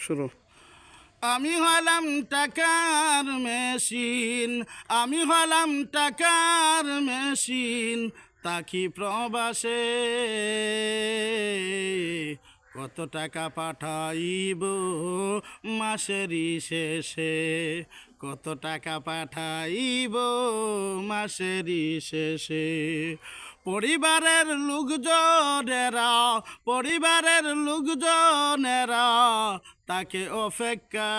শুরু। আমি হলাম টাকার মেশিন, আমি হলাম টাকার মেশিন, তাকি প্রবাসে কত টাকা পাঠাইব মাসেরই শেষে, কত টাকা পাঠাইব মাসেরই শেষে। পরিবারের লোকজনেরা, পরিবারের লোকজনেরা তাকে অপেক্ষায়,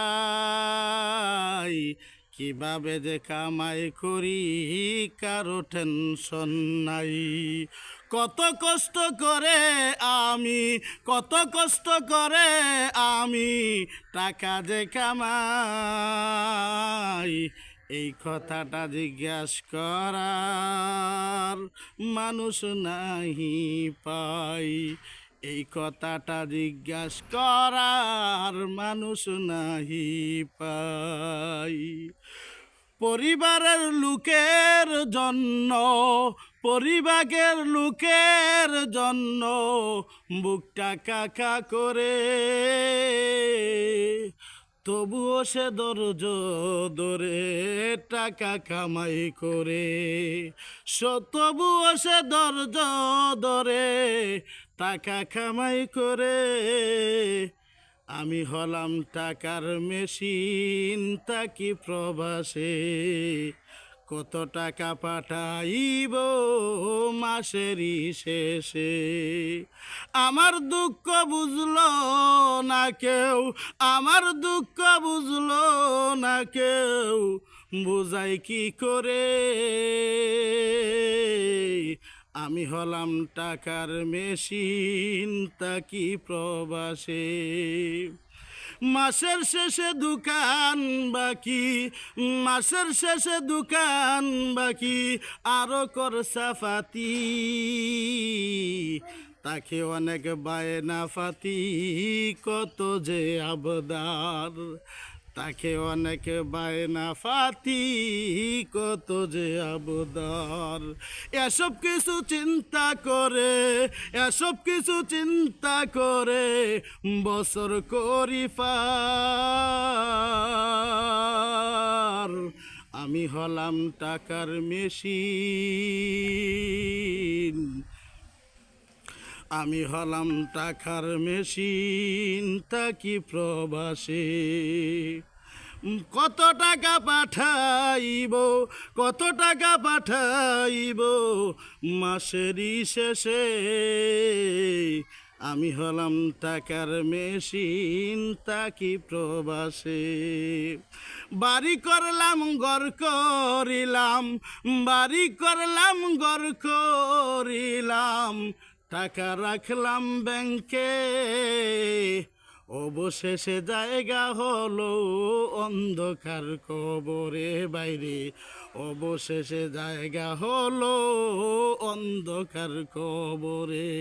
কিভাবে যে কামাই করি কারো টেনশন নাই। কত কষ্ট করে আমি, কত কষ্ট করে আমি টাকা যে কামাই, এই কথাটা জিজ্ঞাসা করার মানুষ নাহি পাই, এই কথাটা জিজ্ঞাসা করার মানুষ নাহি পাই। পরিবারের লোকের জন্য, পরিবারের লোকের জন্য বুকটা কাকা করে, তবুও সে ধৈর্য ধরে টাকা কামাই করে, তবুও সে ধৈর্য ধরে টাকা কামাই করে। আমি হলাম টাকার মেশিন, তাকি প্রবাসে কত টাকা পাঠাইব মাসেরই শেষে। আমার দুঃখ বুঝলো না কেউ, আমার দুঃখ বুঝলো না কেউ, বুঝাই কি করে। আমি হলাম টাকার মেশিন, তাকি প্রবাসে মাসের শেষে দোকান বাকি, মাসের শেষে দোকান বাকি, আরো খরচা পাতি, তাকে অনেক বায়না ফাতি, কত যে আবদার, তাকে অনেক বায়না ফাতি, কত যে আবদার। এসব কিছু চিন্তা করে, এসব কিছু চিন্তা করে বছর করি পার। আমি হলাম টাকার মেশিন, আমি হলাম টাকার মেশিন, তাকি প্রবাসে কত টাকা পাঠাইব, কত টাকা পাঠাইব মাসেরই শেষে। আমি হলাম টাকার মেশিন, তাকি প্রবাসে বাড়ি করলাম ঘর করিলাম, বাড়ি করলাম ঘর করিলাম, টাকা রাখলাম ব্যাংকে, অবশেষে জায়গা হলো অন্ধকার কবরে বাইরে, অবশেষে জায়গা হলো অন্ধকার কবরে।